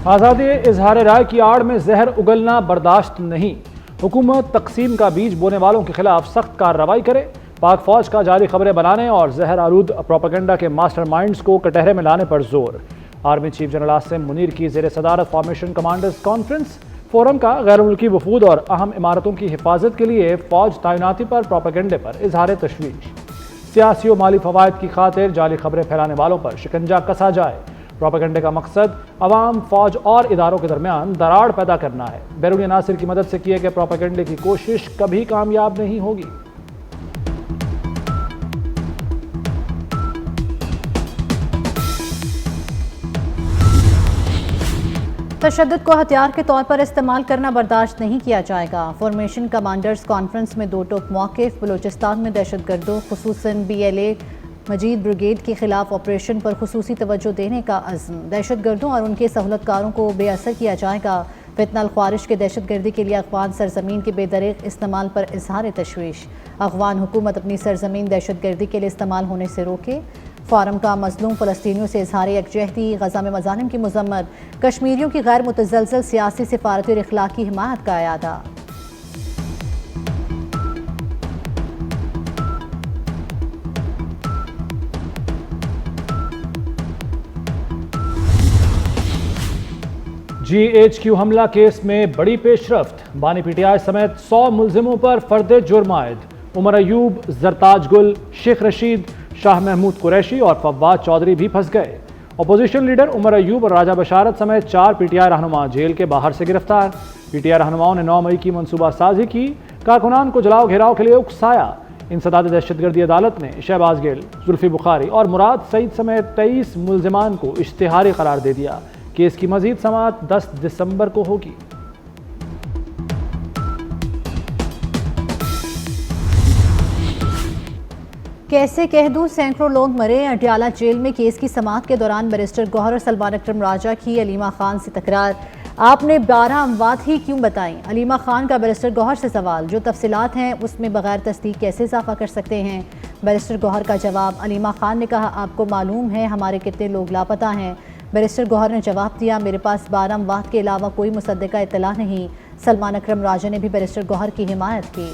आज़ादी इजहार राय की आड़ में जहर उगलना बर्दाश्त नहीं। हुकूमत तकसीम का बीज बोने वालों के खिलाफ सख्त कार्रवाई करे। पाक फौज का जाली खबरें बनाने और जहर आलूद प्रोपेगेंडा के मास्टरमाइंड्स को कटहरे में लाने पर जोर। Army chief general Asim Munir की ज़ेर सदारत फॉर्मेशन कमांडर्स कॉन्फ्रेंस फोरम का गैर मुल्की वफूद और अहम इमारतों की हिफाजत के लिए फौज तैनाती पर प्रोपेगेंडे पर इजहार तशवीश। सियासी और माली फवायद की खातिर जाली खबरें फैलाने वालों पर शिकंजा कसा जाए। प्रोपेगेंडे का मकसद अवाम, फौज और इदारों के दरमियान दरार पैदा करना है। बैरूनी अनासिर की मदद से किए गए प्रोपेगेंडे की कोशिश कभी कामयाब नहीं होगी। तशद्दुद को हथियार के तौर पर इस्तेमाल करना बर्दाश्त नहीं किया जाएगा। फॉर्मेशन कमांडर्स कॉन्फ्रेंस में दो टोक मौक़िफ़। बलूचिस्तान में दहशतगर्दों खुसूसन BLA मजीद ब्रिगेड के खिलाफ ऑपरेशन पर खुसूसी तवज्जो देने का अज़्म। दहशतगर्दों और उनके सहूलतकारों को बेअसर किया जाएगा। फितना ख्वारिश के दहशतगर्दी के लिए अफ़गान सरजमीन के बेदरीग इस्तेमाल पर इजहार तशवीश। अफ़गान हुकूमत अपनी सरजमीन दहशतगर्दी के लिए इस्तेमाल होने से रोके। फ़ारम का मज़लूम फ़लस्तीनियों से इजहार यकजहती। गज़ा में मज़ालिम की मज़म्मत। कश्मीरियों की गैर मुतज़लज़ल सियासी सिफारती और इखलाकी हिमायत का अयादा। GHQ हमला केस में बड़ी पेशरफ्त। बानी PTI समेत 100 मुल्जिमों पर फर्द जुर्म आयद। उमर अयूब, जरताज गुल, शेख रशीद, शाह महमूद कुरैशी और फवाद चौधरी भी फंस गए। अपोजिशन लीडर उमर अयूब और राजा बशारत समेत 4 PTI रहनुमा जेल के बाहर से गिरफ्तार। PTI रहनुमाओं ने 9 मई की मनसूबा साजी की। कारकुनान को जलाओ घेराव के लिए उकसाया। इंसदाद दहशतगर्दी अदालत ने शहबाज गिल, जुल्फी बुखारी और मुराद सईद समेत 23 मुल्जिमान को इश्तिहारी करार दे दिया। केस की मजीद समाअत 10 दिसंबर को होगी। कैसे कह दूं, सैकड़ों लोग मरे। अटियाला जेल में केस की समाअत के दौरान बैरिस्टर गौहर और सलमान अकरम राजा की अलीमा खान से तकरार। आपने 12 अमवात ही क्यों बताई? अलीमा खान का बैरिस्टर गौहर से सवाल। जो तफसीलात हैं उसमें बगैर तस्दीक कैसे इजाफा कर सकते हैं? बैरिस्टर गौहर का जवाब। अलीमा खान ने कहा, आपको मालूम है हमारे कितने लोग लापता हैं? बैरिस्टर गौहर ने जवाब दिया, मेरे पास 12 अमवात के अलावा कोई मुसद्दका इत्तला नहीं। सलमान अकरम राजा ने भी बैरिस्टर गौहर की हिमायत की।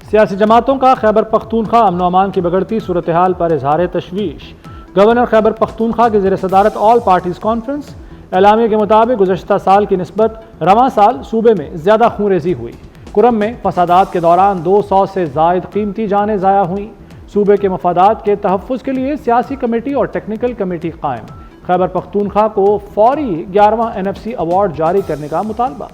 सियासी जमातों का खैबर पख्तूनख्वा अमन व अमान की बिगड़ती सूरत हाल पर इजहार तशवीश। गवर्नर खैबर पख्तूनख्वा की ज़ेर सदारत ऑल पार्टीज कॉन्फ्रेंस। एलामिया के मुताबिक गुज़श्ता साल की निस्बत रवां साल सूबे में ज़्यादा खूनरेज़ी हुई। कुरम में फसादात के दौरान 200 से ज़ायद कीमती जानें ज़ाया हुई। सूबे के मफादात के तहफ़्फ़ुज़ के लिए सियासी कमेटी और टेक्निकल कमेटी कायम। खैबर पख्तूनख्वा को फौरी 11वां NFC अवार्ड जारी करने का मुतालबा।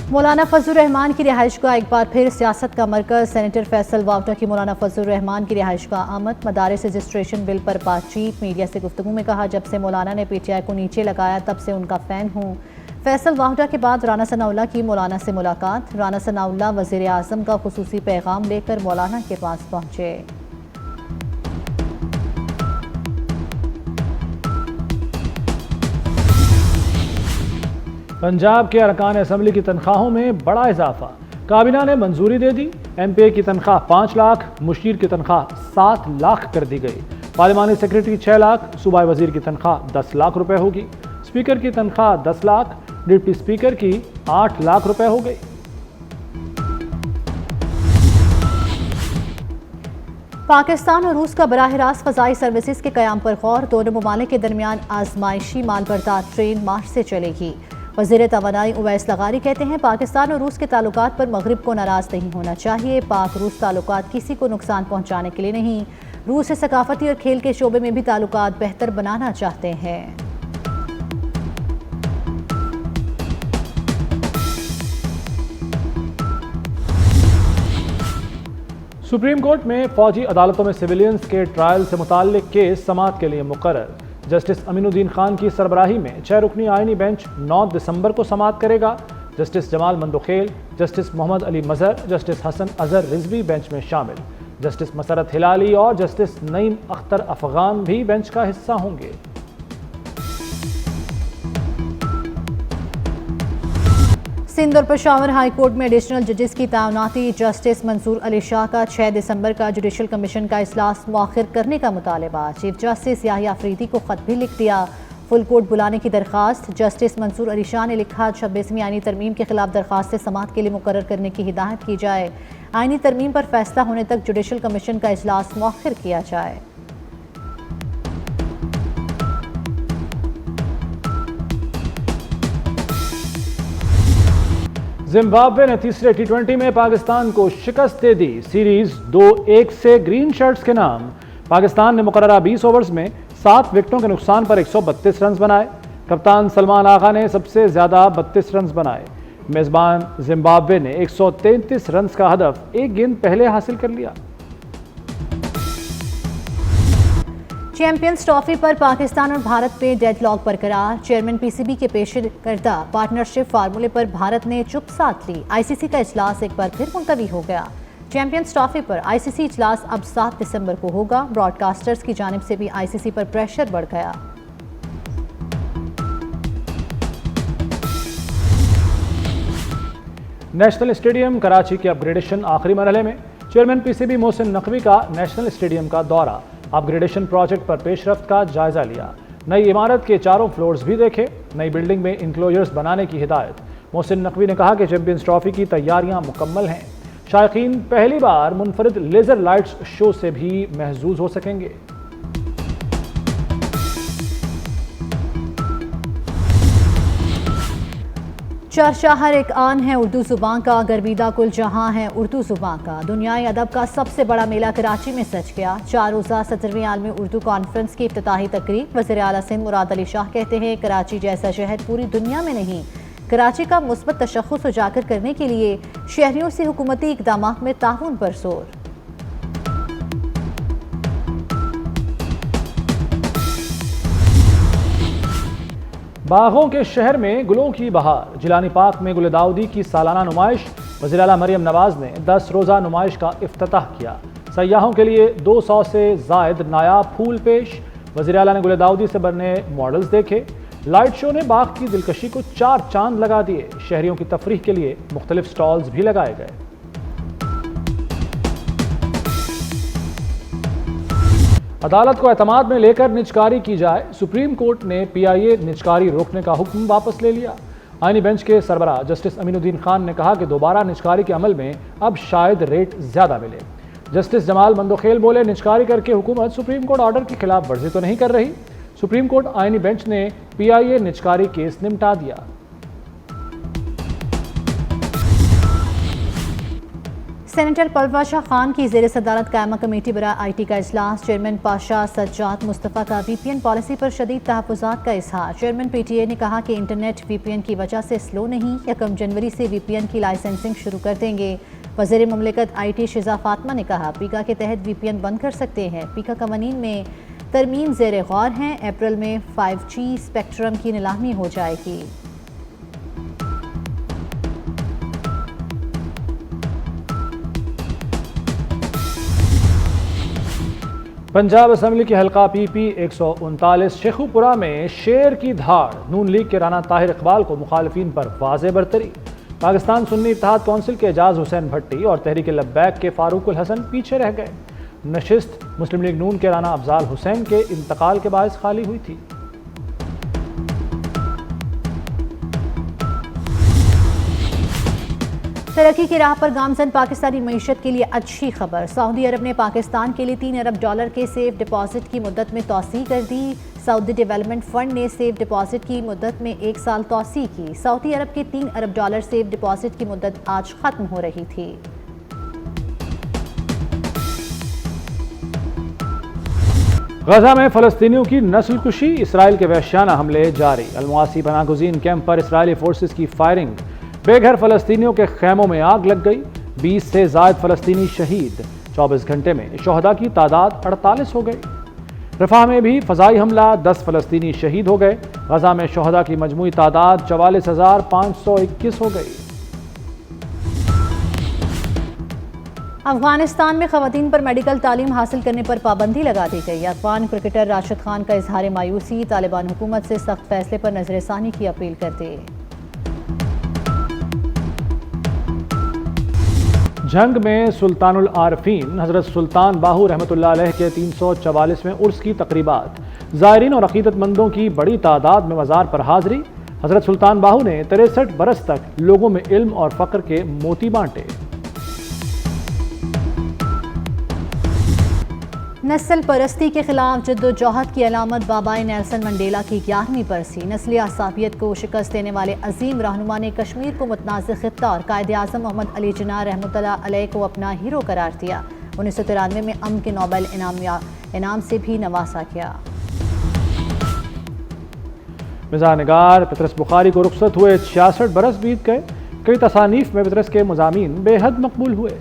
मौलाना फजलुर रहमान की रिहाइश का एक बार फिर सियासत का मरकज। सेनेटर फैसल वावटा की मौलाना फजलुर रहमान की रिहाइश का आमद। मदारिस रजिस्ट्रेशन बिल पर बातचीत। मीडिया से गुफ्तगू में कहा, जब से मौलाना ने PTI को नीचे लगाया तब से उनका फ़ैन हूँ। फैसल वावटा के बाद राना सनाउल्लाह की मौलाना से मुलाकात। राना सनाउल्लाह वज़ीर आज़म का खुसूसी पैगाम लेकर मौलाना के पास पहुँचे। पंजाब के अरकान असम्बली की तनख्वाहों में बड़ा इजाफा। काबीना ने मंजूरी दे दी। MPA की तनख्वाह 5 लाख, मुशीर की तनख्वाह 7 लाख कर दी गई। पार्लिमानी सेक्रेटरी 6 लाख, सूबाई वजीर की तनख्वाह 10 लाख रुपए होगी। स्पीकर की तनख्वाह 10 लाख, डिप्टी स्पीकर की 8 लाख रुपए हो गई। पाकिस्तान और रूस का बराह रास्त फ़ज़ाई सर्विसेज के क़याम पर गौर। दोनों ममालिक के दरमियान आजमाइशी मालबरदार ट्रेन मार्च से चलेगी। वज़ीर तवानाई उवैस लगारी कहते हैं, पाकिस्तान और रूस के ताल्लुकात पर मगरिब को नाराज़ नहीं होना चाहिए। पाक रूस ताल्लुकात किसी को नुकसान पहुँचाने के लिए नहीं। रूस से सकाफती और खेल के शोबे में भी ताल्लुकात बेहतर बनाना चाहते हैं। सुप्रीम कोर्ट में फौजी अदालतों में सिविलियंस के ट्रायल से मुताल्लिक केस समाअत के लिए मुकर्रर। जस्टिस अमीनुद्दीन खान की सरबराही में 6 रुकनी आईनी बेंच 9 दिसंबर को समाअत करेगा। जस्टिस जमाल मंदोखेल, जस्टिस मोहम्मद अली मजहर, जस्टिस हसन अजहर रिजवी बेंच में शामिल। जस्टिस मसरत हिलाली और जस्टिस नईम अख्तर अफगान भी बेंच का हिस्सा होंगे। सिंध और पेशावर हाई कोर्ट में एडिशनल जजेस की तैनाती। जस्टिस मंसूर अली शाह का 6 दिसंबर का जुडिशल कमीशन का इजलास मौखिर करने का मुतालबा। चीफ जस्टिस याहिया अफरीदी को खत भी लिख दिया। फुल कोर्ट बुलाने की दरखास्त। जस्टिस मंसूर अली शाह ने लिखा 26वीं आईनी तरमीम के खिलाफ दरखास्त समाअत के लिए मुकर्रर करने की हिदायत की जाए। आईनी तरमीम पर फैसला होने तक जुडिशल कमीशन का इजलास मौखिर किया जाए। जिम्बाब्वे ने तीसरे T20 में पाकिस्तान को शिकस्त दे दी। सीरीज 2-1 से ग्रीन शर्ट्स के नाम। पाकिस्तान ने मुकर्ररा 20 ओवर्स में 7 विकेटों के नुकसान पर 132 रन बनाए। कप्तान सलमान आगा ने सबसे ज्यादा 32 रन बनाए। मेजबान जिम्बाब्वे ने 133 रन का हदफ एक गेंद पहले हासिल कर लिया। चैंपियंस ट्रॉफी पर पाकिस्तान और भारत पे डेडलॉक बरकरार। चेयरमैन पीसीबी के पेश करदा पार्टनरशिप फार्मूले पर भारत ने चुप साध ली। आईसीसी का इजलास एक बार फिर मुलतवी हो गया। चैंपियंस ट्रॉफी पर आईसीसी इजलास अब 7 दिसंबर को होगा। ब्रॉडकास्टर्स की जानिब से भी आईसीसी पर प्रेशर बढ़ गया। नेशनल स्टेडियम कराची के अपग्रेडेशन आखिरी मरहले में। चेयरमैन पीसीबी मोहसिन नकवी का नेशनल स्टेडियम का दौरा। अपग्रेडेशन प्रोजेक्ट पर पेशरफ्त का जायजा लिया। नई इमारत के चारों फ्लोर्स भी देखे। नई बिल्डिंग में इंक्लोजर्स बनाने की हिदायत। मोहसिन नकवी ने कहा कि चैंपियंस ट्रॉफी की तैयारियां मुकम्मल हैं। शायकीन पहली बार मुनफरिद लेजर लाइट्स शो से भी महजूज हो सकेंगे। चर्चा हर एक आन है उर्दू जुबान का, गर्विदा कुल जहां है उर्दू जुबान का। दुनियाई अदब का सबसे बड़ा मेला कराची में सज गया। 4 रोज़ा 17वीं आलमी उर्दू कॉन्फ्रेंस की इफ्तिताही तकरीब। वज़ीर आला सिंध मुराद अली शाह कहते हैं कराची जैसा शहर पूरी दुनिया में नहीं। कराची का मुस्बत तशख़्ख़ुस उजागर करने के लिए शहरियों से हुकूमती इक़दामात में ताउन पर जोर। बागों के शहर में गुलों की बहार। जिलानी पार्क में गुल दाऊदी की सालाना नुमाइश। वज़ीर आला मरियम नवाज ने 10 रोज़ा नुमाइश का इफ्तिताह किया। सयाहों के लिए 200 से ज़ायद नायाब फूल पेश। वज़ीर आला ने गुल दाऊदी से बने मॉडल्स देखे। लाइट शो ने बाग की दिलकशी को 4 चांद लगा दिए। शहरियों की तफरीह के लिए मुख्तलिफ स्टॉल्स भी लगाए गए। अदालत को एतमाद में लेकर निजकारी की जाए। सुप्रीम कोर्ट ने पीआईए निजकारी रोकने का हुक्म वापस ले लिया। आईनी बेंच के सरबराह जस्टिस अमीनुद्दीन खान ने कहा कि दोबारा निजकारी के अमल में अब शायद रेट ज्यादा मिले। जस्टिस जमाल मंदोखेल बोले निजकारी करके हुकूमत सुप्रीम कोर्ट ऑर्डर की खिलाफ वर्जी तो नहीं कर रही। सुप्रीम कोर्ट आईनी बेंच ने पीआईए निजकारी केस निपटा दिया। सेनेटर परवा शाह खान की ज़ेर सदारत कायमा कमेटी बराए IT का इजलास। चेयरमैन पाशा सज्जाद मुस्तफ़ा का VPN पॉलिसी पर शदीद तहफ़्फ़ुज़ात का इजहार। चेयरमैन PTA ने कहा कि इंटरनेट VPN की वजह से स्लो नहीं। 1 जनवरी से VPN की लाइसेंसिंग शुरू कर देंगे। वज़ीर मुमलिकत IT शिजा फातमा ने कहा पीका के तहत VPN बंद कर सकते हैं। पीका कवानीन में तरमीम ज़ेर गौर हैं। अप्रैल में 5G स्पेक्ट्रम की नीलामी हो जाएगी। पंजाब असम्बली की हल्का PP 139 शेखुपुरा में शेर की धाड़। नून लीग के राना ताहिर इकबाल को मुखालिफिन पर वाज़े बरतरी। पाकिस्तान सुन्नी इत्तेहाद कौंसिल के एजाज हुसैन भट्टी और तहरीक लब्बैक के फारूकुल हसन पीछे रह गए। नशिस्त मुस्लिम लीग नून के राना अफजाल हुसैन के इंतकाल के बायस खाली हुई थी। तरक्की की राह पर गामजन पाकिस्तानी मईशत के लिए अच्छी खबर। सऊदी अरब ने पाकिस्तान के लिए $3 अरब के सेफ डिपॉजिट की मुद्दत में तौसी कर दी। सऊदी डेवलपमेंट फंड ने सेफ डिपॉजिट की मुद्दत में 1 साल तौसी की। सऊदी अरब के $3 अरब सेफ डिपॉजिट की मुद्दत आज खत्म हो रही थी। गजा में फलस्तीनियों की नस्लकुशी। इसराइल के वहशियाना हमले जारी। अलमुआसी पनाहगुज़ीन कैंप पर इसराइली फोर्सेस की फायरिंग। बेघर फलस्तीनियों के खैमों में आग लग गई। 20 से ज़ायद फलस्तीनी शहीद। 24 घंटे में शोहदा की तादाद 48 हो गई। रफाह में भी फ़ज़ाई हमला, 10 फलस्तीनी शहीद हो गए। गजा में शोहदा की मजमूई तादाद 44,521 हो गई। अफगानिस्तान में ख़वातीन पर मेडिकल तालीम हासिल करने पर पाबंदी लगा दी गई। अफगान क्रिकेटर राशिद खान का इजहार मायूसी। तालिबान हुकूमत से सख्त फैसले पर नज़रसानी की अपील करते। झंग में सुल्तानुल आरफीन हज़रत सुल्तान बाहू रहमतुल्लाह अलैह के 344वें उर्स की तकरीबात। ज़ायरीन और अक़ीदतमंदों की बड़ी तादाद में मज़ार पर हाज़री। हज़रत सुल्तान बाहू ने 63 बरस तक लोगों में इल्म और फ़क्र के मोती बांटे। नस्ल परस्ती के खिलाफ जद्दोजहद की अलामत बाबाए नेल्सन मंडेला की 11वीं बरसी। नस्ली असाबियत को शिकस्त देने वाले अजीम रहनुमा ने कश्मीर को मुतनाज़ खित्ता और कायद आज़म मोहम्मद अली जिन्ना रहमतुल्लाह अलैह को अपना हीरो करार दिया। 1993 में अमन के नोबेल इनाम से भी नवाजा गया। मिज़ाह-निगार पतरस बुखारी को रुखसत हुए 66 बरस बीत गए। कई तसानीफ में पतरस के मज़ामीन बेहद मकबूल हुए।